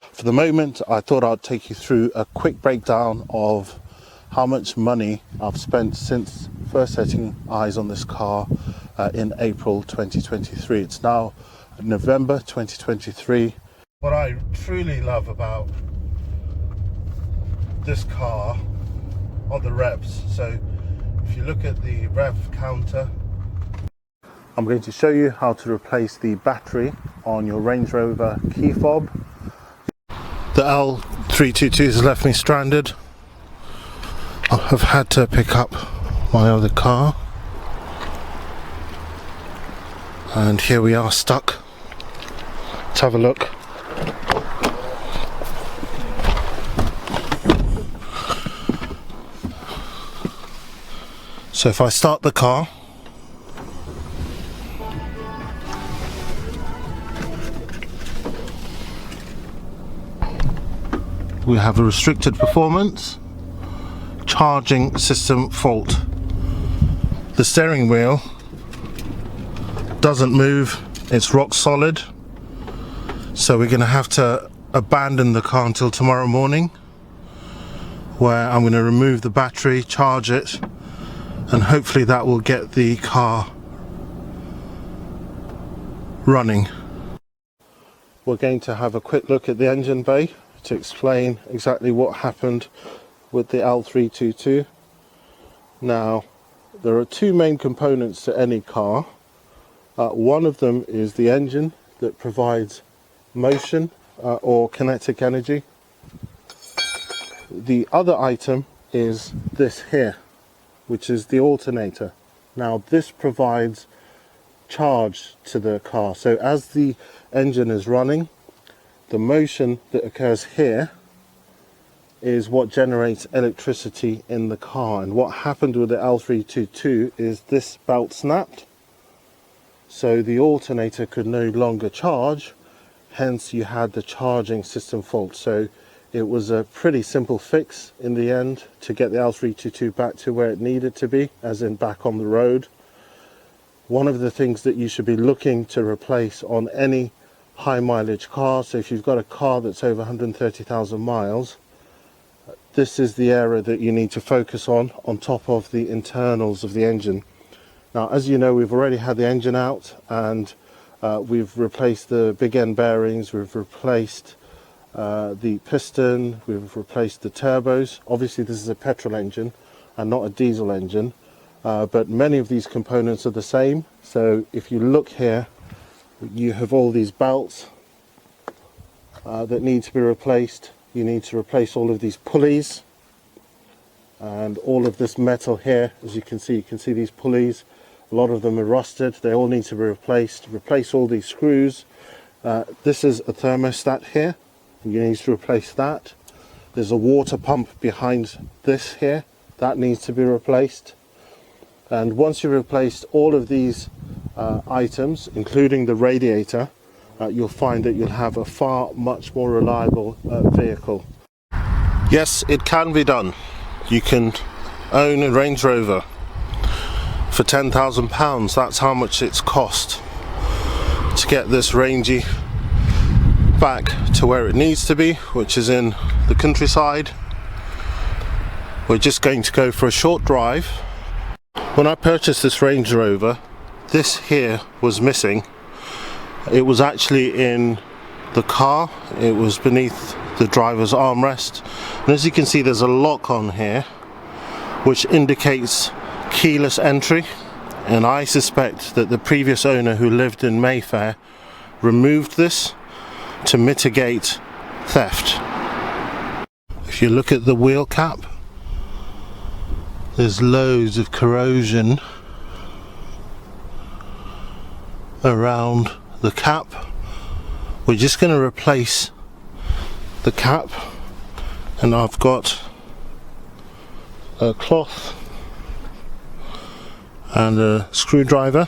For the moment, I thought I'd take you through a quick breakdown of how much money I've spent since first setting eyes on this car in April 2023. It's now November 2023. What I truly love about this car are the revs. So if you look at the rev counter, I'm going to show you how to replace the battery on your Range Rover key fob. The L322 has left me stranded. I have had to pick up my other car, and here we are stuck. Let's have a look. So if I start the car, we have a restricted performance, charging system fault. The steering wheel doesn't move, it's rock solid. So we're going to have to abandon the car until tomorrow morning, where I'm going to remove the battery, charge it, and hopefully that will get the car running. We're going to have a quick look at the engine bay to explain exactly what happened with the L322. Now, there are two main components to any car. One of them is the engine that provides motion or kinetic energy. The other item is this here, which is the alternator. Now, this provides charge to the car. So as the engine is running, the motion that occurs here is what generates electricity in the car. And what happened with the L322 is this belt snapped, so the alternator could no longer charge, hence you had the charging system fault. So it was a pretty simple fix in the end to get the L322 back to where it needed to be, as in back on the road. One of the things that you should be looking to replace on any high mileage car, so if you've got a car that's over 130,000 miles, this is the area that you need to focus on top of the internals of the engine. Now, as you know, we've already had the engine out, and we've replaced the big end bearings, we've replaced the piston, we've replaced the turbos. Obviously this is a petrol engine and not a diesel engine, but many of these components are the same. So if you look here, you have all these belts that need to be replaced. You need to replace all of these pulleys and all of this metal here. As you can see these pulleys, a lot of them are rusted, they all need to be replaced. Replace all these screws. This is a thermostat here, you need to replace that. There's a water pump behind this here, that needs to be replaced. And once you've replaced all of these items, including the radiator, you'll find that you'll have a much more reliable vehicle. Yes, it can be done. You can own a Range Rover for £10,000. That's how much it's cost to get this rangy back to where it needs to be, which is in the countryside. We're just going to go for a short drive. When I purchased this Range Rover, this here was missing. It was actually in the car, it was beneath the driver's armrest, and as you can see there's a lock on here which indicates keyless entry, and I suspect that the previous owner who lived in Mayfair removed this to mitigate theft. If you look at the wheel cap, there's loads of corrosion around the cap. We're just going to replace the cap, and I've got a cloth and a screwdriver.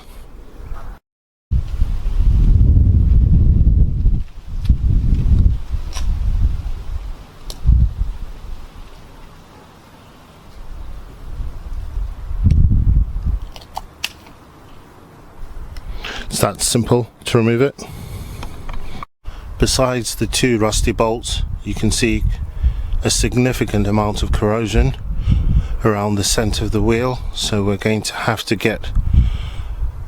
It's that simple to remove it. Besides the two rusty bolts, you can see a significant amount of corrosion around the centre of the wheel, so we're going to have to get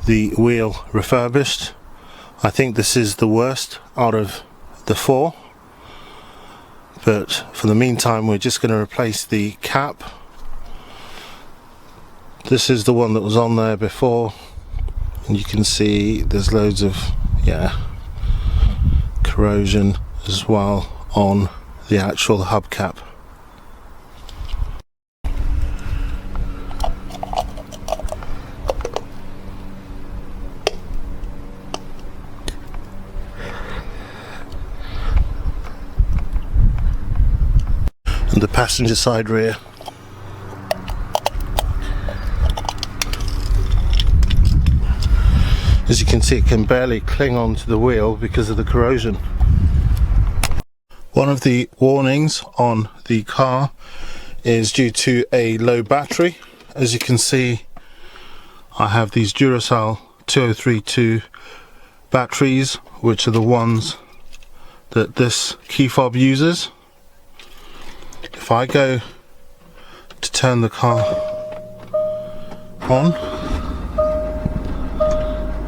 the wheel refurbished. I think this is the worst out of the four, but for the meantime we're just going to replace the cap. This is the one that was on there before, and you can see there's loads of corrosion as well on the actual hubcap. And the passenger side rear. As you can see, it can barely cling onto the wheel because of the corrosion. One of the warnings on the car is due to a low battery. As you can see, I have these Duracell 2032 batteries, which are the ones that this key fob uses. If I go to turn the car on,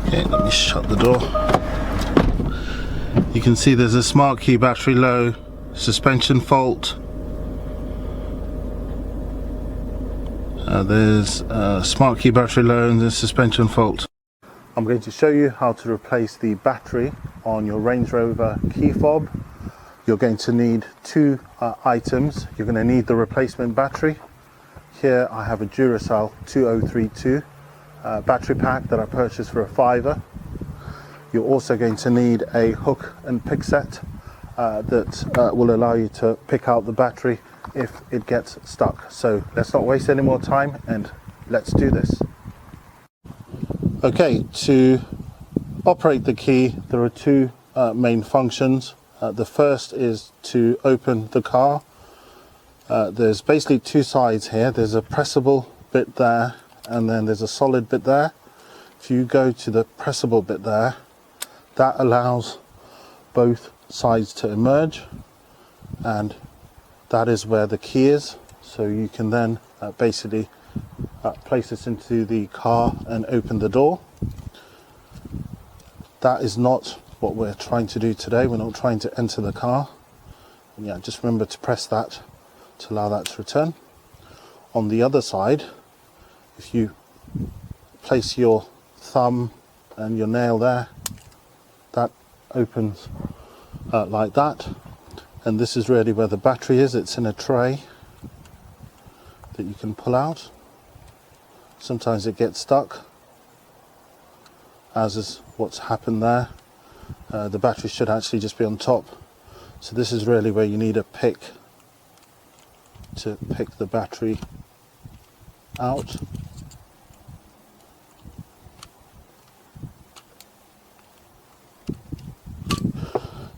okay, let me shut the door. You can see there's a smart key battery low, suspension fault. There's a smart key battery low and there's suspension fault. I'm going to show you how to replace the battery on your Range Rover key fob. You're going to need two items. You're going to need the replacement battery. Here I have a Duracell 2032 battery pack that I purchased for £5. You're also going to need a hook and pick set that will allow you to pick out the battery if it gets stuck. So let's not waste any more time and let's do this. Okay, to operate the key there are two main functions. The first is to open the car. There's basically two sides here. There's a pressable bit there and then there's a solid bit there. If you go to the pressable bit there, that allows both sides to emerge, and that is where the key is. So you can then basically place this into the car and open the door. That is not what we're trying to do today. We're not trying to enter the car. And yeah, just remember to press that to allow that to return. On the other side, if you place your thumb and your nail there, that opens like that, and this is really where the battery is. It's in a tray that you can pull out. Sometimes it gets stuck, as is what's happened there. The battery should actually just be on top, so this is really where you need a pick to pick the battery out.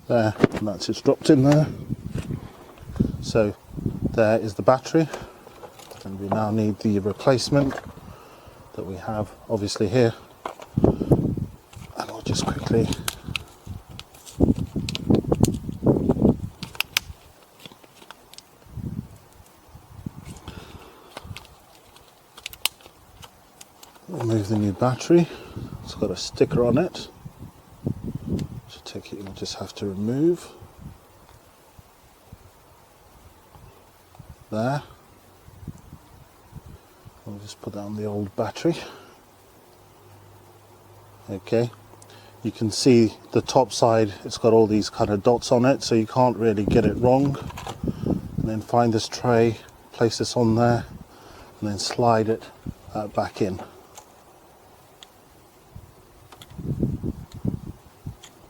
There, and that's it's dropped in there. So there is the battery, and we now need the replacement that we have obviously here, and I'll just quickly remove the new battery. It's got a sticker on it. You'll just have to remove there. We'll just put that on the old battery. Okay, you can see the top side, it's got all these kind of dots on it, so you can't really get it wrong. And then find this tray, place this on there, and then slide it back in.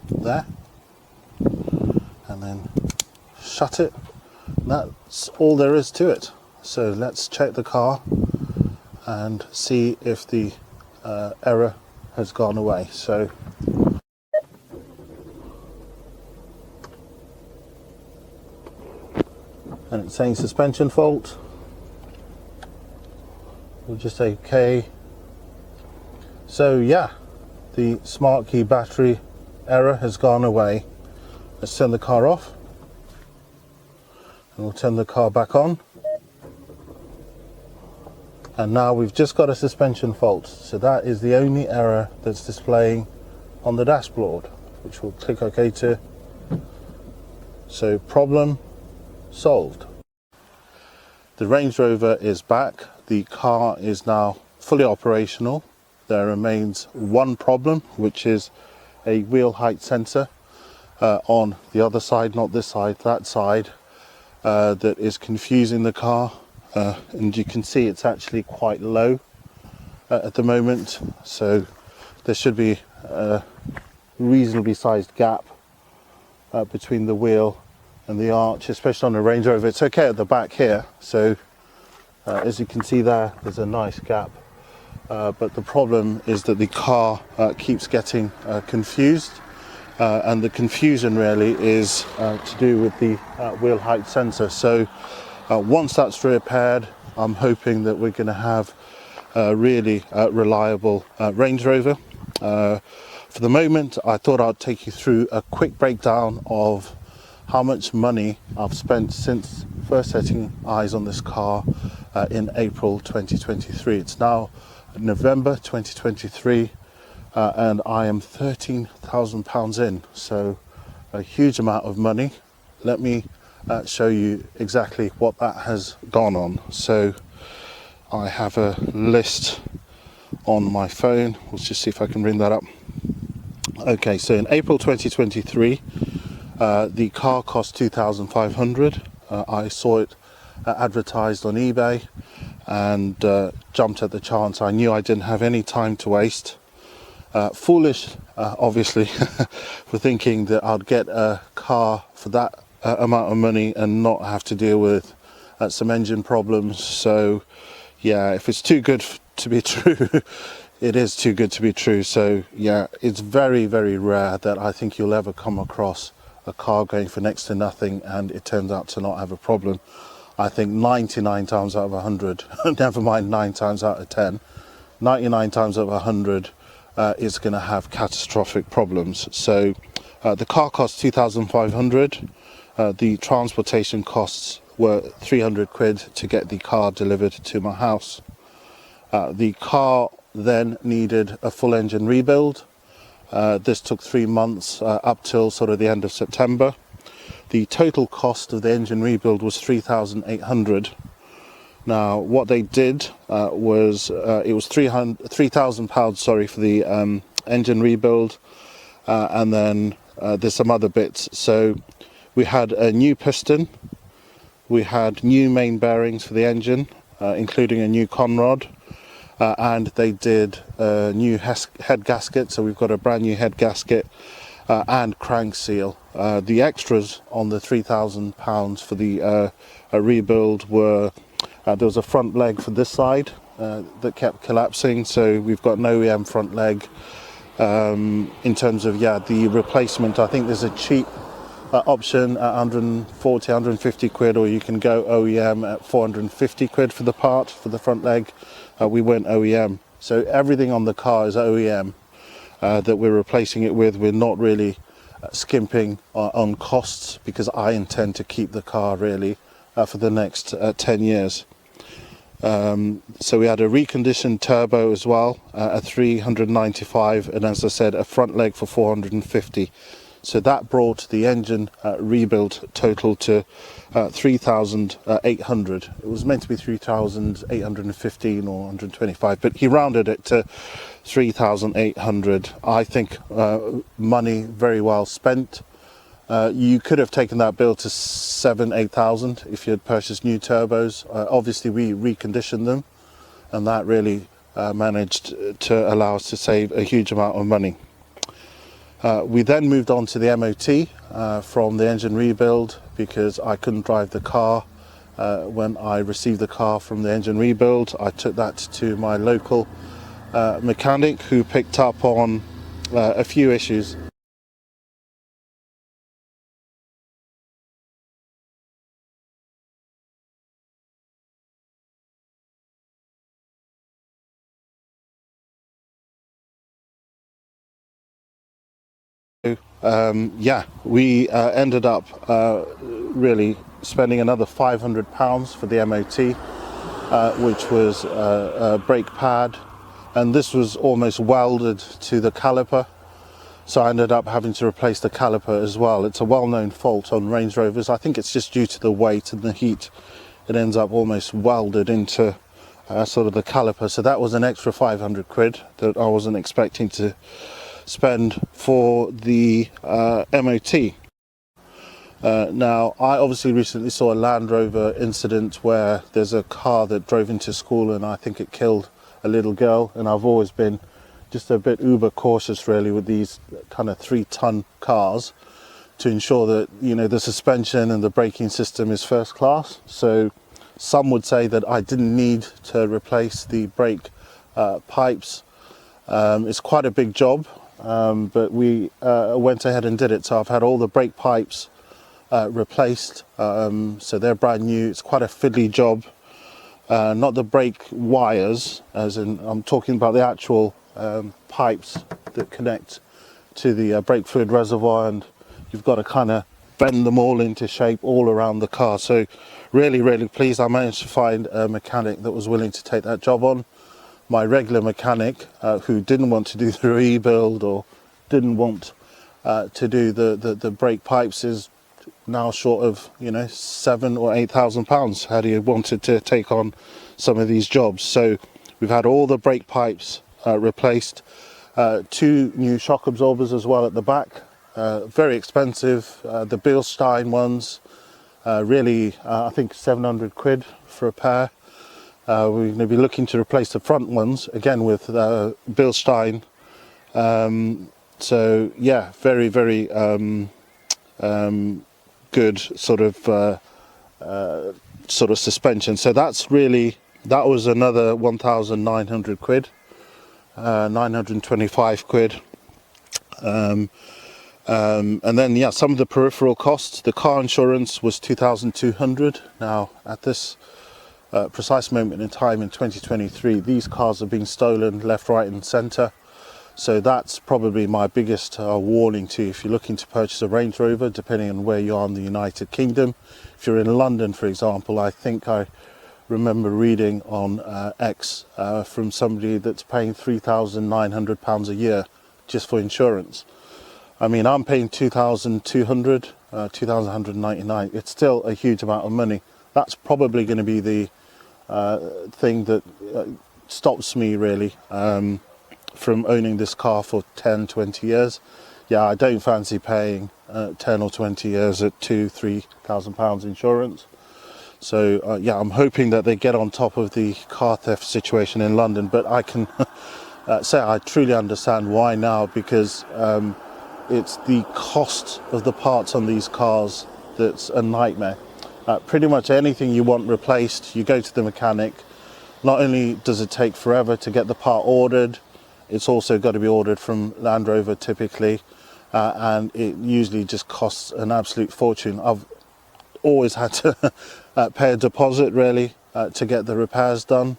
There, and then shut it. That's all there is to it. So let's check the car and see if the error has gone away. So and it's saying suspension fault. We'll just say OK. So yeah, the smart key battery error has gone away. Let's turn the car off and we'll turn the car back on. And now we've just got a suspension fault, so that is the only error that's displaying on the dashboard, which we'll click OK to. So problem solved. The Range Rover is back. The car is now fully operational. There remains one problem, which is a wheel height sensor on the other side, not this side, that side, that is confusing the car. And you can see it's actually quite low at the moment, so there should be a reasonably sized gap between the wheel and the arch, especially on a Range Rover. It's okay at the back here, so as you can see there's a nice gap, but the problem is that the car keeps getting confused, and the confusion really is to do with the wheel height sensor. So once that's repaired, I'm hoping that we're going to have a really reliable Range Rover. For the moment, I thought I'd take you through a quick breakdown of how much money I've spent since first setting eyes on this car in April 2023. It's now November 2023, and I am £13,000 in, so a huge amount of money. Let me show you exactly what that has gone on. So I have a list on my phone. Let's just see if I can bring that up. Okay, so in April 2023, the car cost £2,500. I saw it advertised on eBay and jumped at the chance. I knew I didn't have any time to waste. Foolish, obviously, for thinking that I'd get a car for that amount of money and not have to deal with some engine problems. So yeah, if it's too good to be true, it is too good to be true. So yeah, it's very, very rare that I think you'll ever come across a car going for next to nothing and it turns out to not have a problem. I think 99 times out of 100, never mind 9 times out of 10, 99 times out of 100 is going to have catastrophic problems. So the car cost 2,500. The transportation costs were 300 quid to get the car delivered to my house. The car then needed a full engine rebuild. This took 3 months up till sort of the end of September. The total cost of the engine rebuild was 3,800. Now what they did was it was £3,000, sorry, for the engine rebuild, and then there's some other bits. So we had a new piston, we had new main bearings for the engine, including a new conrod, and they did a new head gasket. So we've got a brand new head gasket and crank seal. The extras on the £3,000 for the rebuild were there was a front leg for this side that kept collapsing, so we've got an OEM front leg. In terms of the replacement, I think there's a cheap option at 140, 150 quid, or you can go OEM at 450 quid for the part for the front leg. We went OEM, so everything on the car is OEM that we're replacing it with. We're not really skimping on costs because I intend to keep the car really for the next 10 years. So we had a reconditioned turbo as well at 395, and as I said, a front leg for 450. So that brought the engine rebuild total to 3,800. It was meant to be 3,815 or 125, but he rounded it to 3,800. I think money very well spent. You could have taken that bill to 8,000 if you had purchased new turbos. Obviously we reconditioned them, and that really managed to allow us to save a huge amount of money. We then moved on to the MOT from the engine rebuild because I couldn't drive the car. When I received the car from the engine rebuild, I took that to my local mechanic, who picked up on a few issues. yeah, we ended up really spending another £500 for the MOT, which was a brake pad, and this was almost welded to the caliper. So I ended up having to replace the caliper as well. It's a well-known fault on Range Rovers. I think it's just due to the weight and the heat. It ends up almost welded into sort of the caliper. So that was an extra 500 quid that I wasn't expecting to spend for the MOT. Now, I obviously recently saw a Land Rover incident where there's a car that drove into school and I think it killed a little girl, and I've always been just a bit uber cautious really with these kind of 3-ton cars to ensure that, you know, the suspension and the braking system is first class. So some would say that I didn't need to replace the brake pipes. It's quite a big job, but we went ahead and did it. So I've had all the brake pipes replaced, so they're brand new. It's quite a fiddly job, not the brake wires, as in I'm talking about the actual pipes that connect to the brake fluid reservoir, and you've got to kind of bend them all into shape all around the car. So really pleased I managed to find a mechanic that was willing to take that job on. My regular mechanic who didn't want to do the rebuild or didn't want to do the brake pipes is now short of, you know, £7,000 or £8,000 had he wanted to take on some of these jobs. So we've had all the brake pipes replaced, 2 new shock absorbers as well at the back, very expensive, the Bilstein ones, really I think 700 quid for a pair. We're going to be looking to replace the front ones again with Bilstein. So yeah, very good sort of suspension. So that was another 1,900 quid, 925 quid. And then yeah, some of the peripheral costs. The car insurance was 2,200. Now at this precise moment in time in 2023, these cars are being stolen left, right and centre. So that's probably my biggest warning to you if you're looking to purchase a Range Rover, depending on where you are in the United Kingdom. If you're in London, for example, I think I remember reading on X from somebody that's paying £3,900 a year just for insurance. I mean, I'm paying 2,200, 2,199. It's still a huge amount of money. That's probably going to be the thing that stops me really from owning this car for 10-20 years. Yeah, I don't fancy paying 10 or 20 years at £2,000-3,000 insurance. So yeah, I'm hoping that they get on top of the car theft situation in London, but I can say I truly understand why now, because it's the cost of the parts on these cars that's a nightmare. Pretty much anything you want replaced, you go to the mechanic. Not only does it take forever to get the part ordered, it's also got to be ordered from Land Rover typically, and it usually just costs an absolute fortune. I've always had to pay a deposit really to get the repairs done,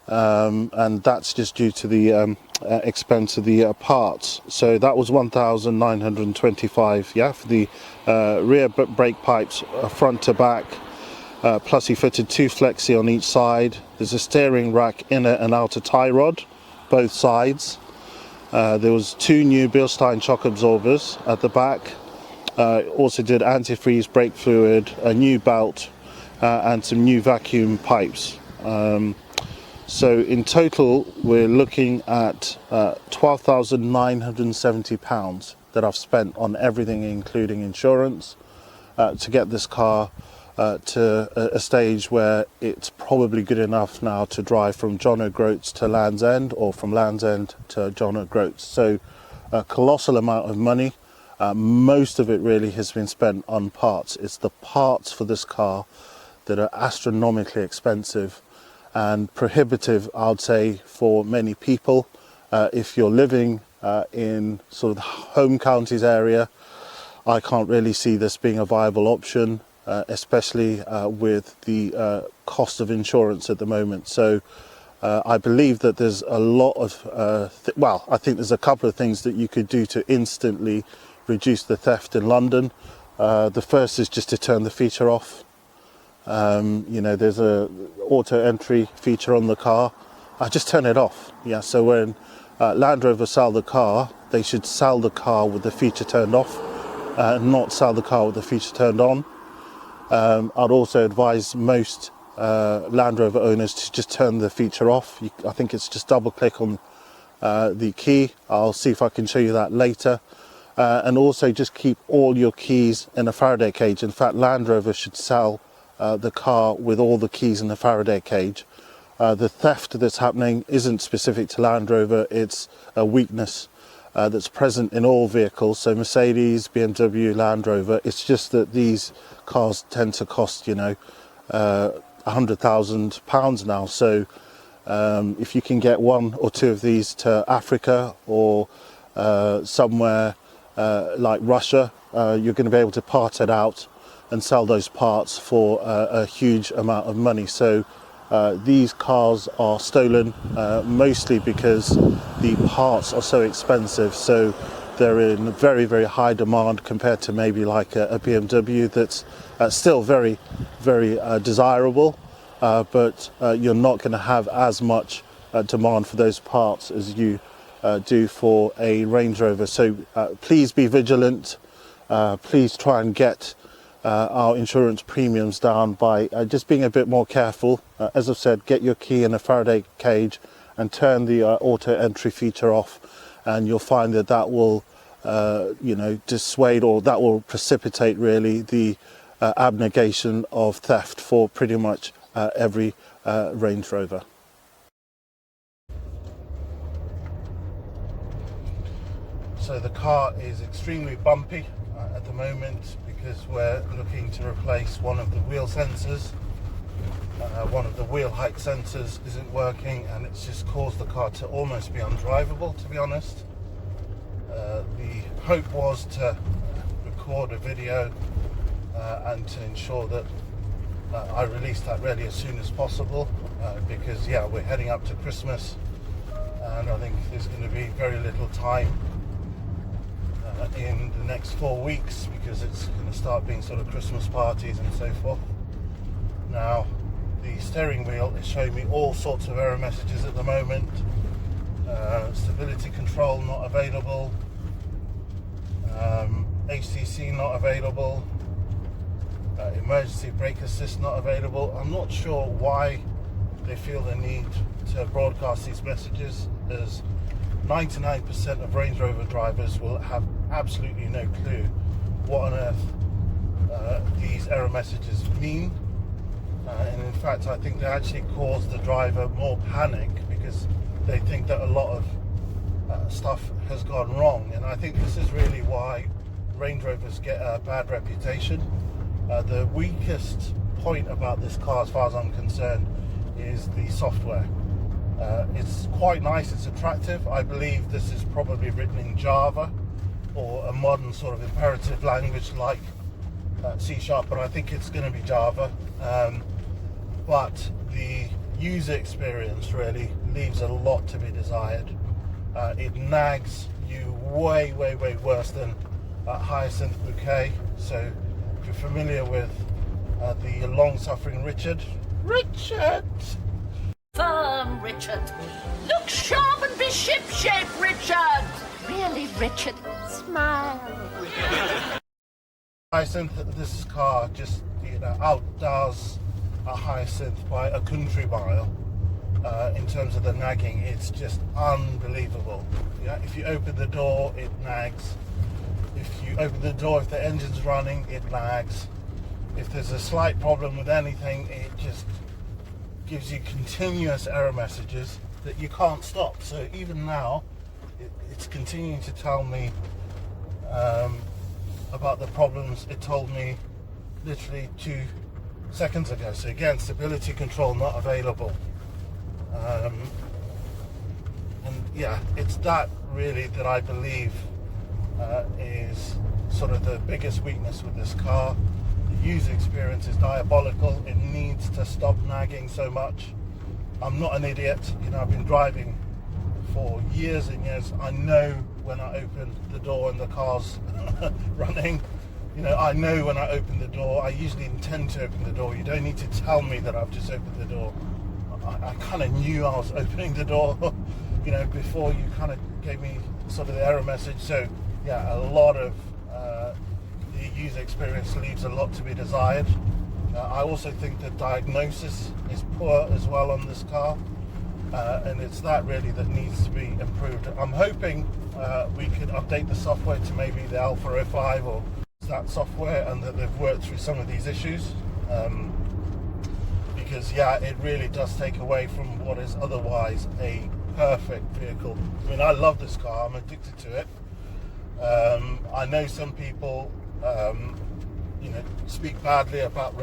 and that's just due to the expense of the parts. So that was 1,925, yeah, for the rear brake pipes front to back, plus he fitted 2 flexi on each side. There's a steering rack inner and outer tie rod both sides. There was 2 new Bilstein shock absorbers at the back. Also did antifreeze, brake fluid, a new belt, and some new vacuum pipes. So in total we're looking at £12,970 that I've spent on everything, including insurance, to get this car to a stage where it's probably good enough now to drive from John O'Groats to Land's End, or from Land's End to John O'Groats. So a colossal amount of money. Most of it really has been spent on parts. It's the parts for this car that are astronomically expensive and prohibitive, I'd say, for many people. If you're living in sort of the home counties area, I can't really see this being a viable option, especially with the cost of insurance at the moment. So I believe that there's a lot of, well, I think there's a couple of things that you could do to instantly reduce the theft in London. The first is just to turn the feature off. You know, there's a auto entry feature on the car. I just turn it off. Yeah, so when Land Rover sell the car, they should sell the car with the feature turned off, not sell the car with the feature turned on. I'd also advise most Land Rover owners to just turn the feature off. I think it's just double click on the key. I'll see if I can show you that later. And also just keep all your keys in a Faraday cage. In fact, Land Rover should sell the car with all the keys in the Faraday cage. The theft that's happening isn't specific to Land Rover, it's a weakness that's present in all vehicles. So Mercedes, BMW, Land Rover, it's just that these cars tend to cost, you know, £100,000 now. So if you can get one or two of these to Africa or somewhere like Russia, you're going to be able to part it out and sell those parts for a huge amount of money. So these cars are stolen mostly because the parts are so expensive, so they're in very, very high demand compared to maybe like a BMW that's still very, very desirable, but you're not going to have as much demand for those parts as you do for a Range Rover. So please be vigilant. Please try and get our insurance premiums down by just being a bit more careful. As I've said, get your key in a Faraday cage and turn the auto entry feature off, and you'll find that that will you know, dissuade, or that will precipitate really the abnegation of theft for pretty much every Range Rover. So the car is extremely bumpy at the moment because we're looking to replace one of the wheel sensors. One of the wheel height sensors isn't working, and it's just caused the car to almost be undrivable, to be honest. The hope was to record a video and to ensure that I release that really as soon as possible, because yeah, we're heading up to Christmas and I think there's going to be very little time in the next 4 weeks, because it's going to start being sort of Christmas parties and so forth. Now, the steering wheel is showing me all sorts of error messages at the moment. Stability control not available, HTC not available, emergency brake assist not available. I'm not sure why they feel the need to broadcast these messages, as 99% of Range Rover drivers will have absolutely no clue what on earth these error messages mean. And in fact, I think they actually cause the driver more panic because they think that a lot of stuff has gone wrong. And I think this is really why Range Rovers get a bad reputation. The weakest point about this car, as far as I'm concerned, is the software. It's quite nice, it's attractive. I believe this is probably written in Java or a modern sort of imperative language like C#, but I think it's going to be Java. But the user experience really leaves a lot to be desired. It nags you way, way, way worse than Hyacinth Bouquet. So if you're familiar with the long-suffering Richard. Firm, Richard. Look sharp and be ship-shape, Richard. Really, Richard. Smile. Hyacinth, this car just, you know, outdoes a Hyacinth by a country mile. In terms of the nagging, it's just unbelievable. Yeah, if you open the door, it nags. If you open the door, if the engine's running, it nags. If there's a slight problem with anything, it just gives you continuous error messages that you can't stop. So even now, it's continuing to tell me about the problems it told me literally 2 seconds ago. So again, stability control not available. And yeah, it's that really that I believe is sort of the biggest weakness with this car. The user experience is diabolical. It needs to stop nagging so much. I'm not an idiot, you know, I've been driving for years and years. I know when I open the door and the car's running. You know, I know when I open the door. I usually intend to open the door. You don't need to tell me that I've just opened the door. I kind of knew I was opening the door, you know, before you kind of gave me sort of the error message. So yeah, a lot of the user experience leaves a lot to be desired. I also think the diagnosis is poor as well on this car, and it's that really that needs to be improved. I'm hoping we could update the software to maybe the L322 or that software, and that they've worked through some of these issues, because yeah, it really does take away from what is otherwise a perfect vehicle. I mean, I love this car, I'm addicted to it. I know some people you know, speak badly about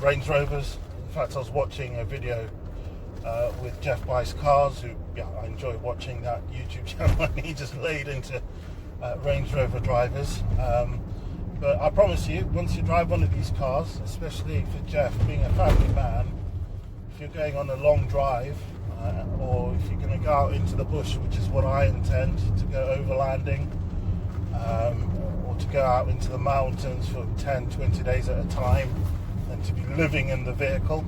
Range Rovers. In fact, I was watching a video with Jeff Buys Cars, who, yeah, I enjoy watching that YouTube channel, and he just laid into Range Rover drivers. But I promise you, once you drive one of these cars, especially for Jeff being a family man, if you're going on a long drive, or if you're going to go out into the bush, which is what I intend, to go overlanding, or to go out into the mountains for 10, 20 days at a time, and to be living in the vehicle,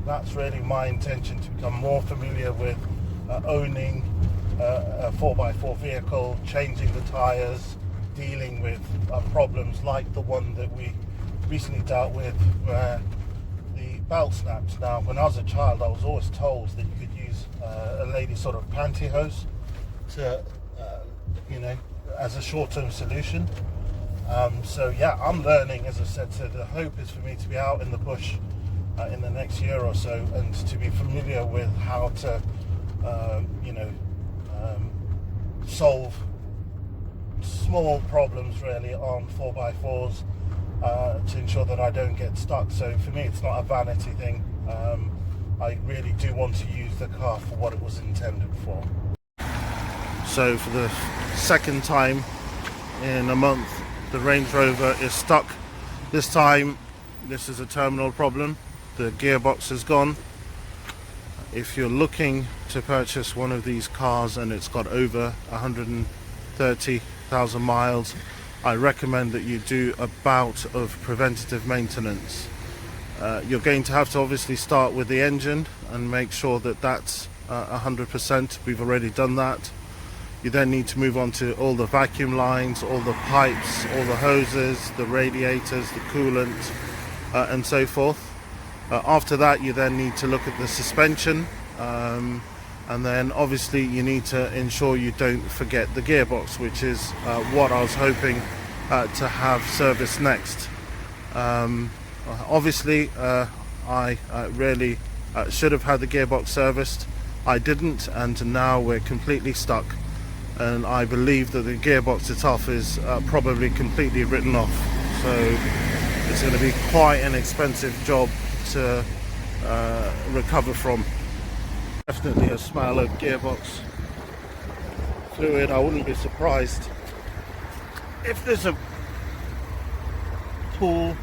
that's really my intention, to become more familiar with owning a 4x4 vehicle, changing the tyres, dealing with problems like the one that we recently dealt with, where the belt snapped. Now, when I was a child, I was always told that you could use a lady's sort of pantyhose to, you know, as a short-term solution. So yeah, I'm learning, as I said. So the hope is for me to be out in the bush in the next year or so, and to be familiar with how to, you know, solve small problems really on 4x4s, to ensure that I don't get stuck. So for me, it's not a vanity thing. I really do want to use the car for what it was intended for. So for the second time in a month, the Range Rover is stuck. This time, this is a terminal problem. The gearbox is gone. If you're looking to purchase one of these cars and it's got over 130,000 miles, I recommend that you do a bout of preventative maintenance. You're going to have to obviously start with the engine and make sure that that's 100%. We've already done that. You then need to move on to all the vacuum lines, all the pipes, all the hoses, the radiators, the coolant, and so forth. After that, you then need to look at the suspension, and then obviously you need to ensure you don't forget the gearbox, which is what I was hoping to have serviced next. Obviously, I really should have had the gearbox serviced. I didn't, and now we're completely stuck. And I believe that the gearbox itself is probably completely written off. So it's going to be quite an expensive job to recover from. Definitely a smell of gearbox fluid. I wouldn't be surprised if there's a pool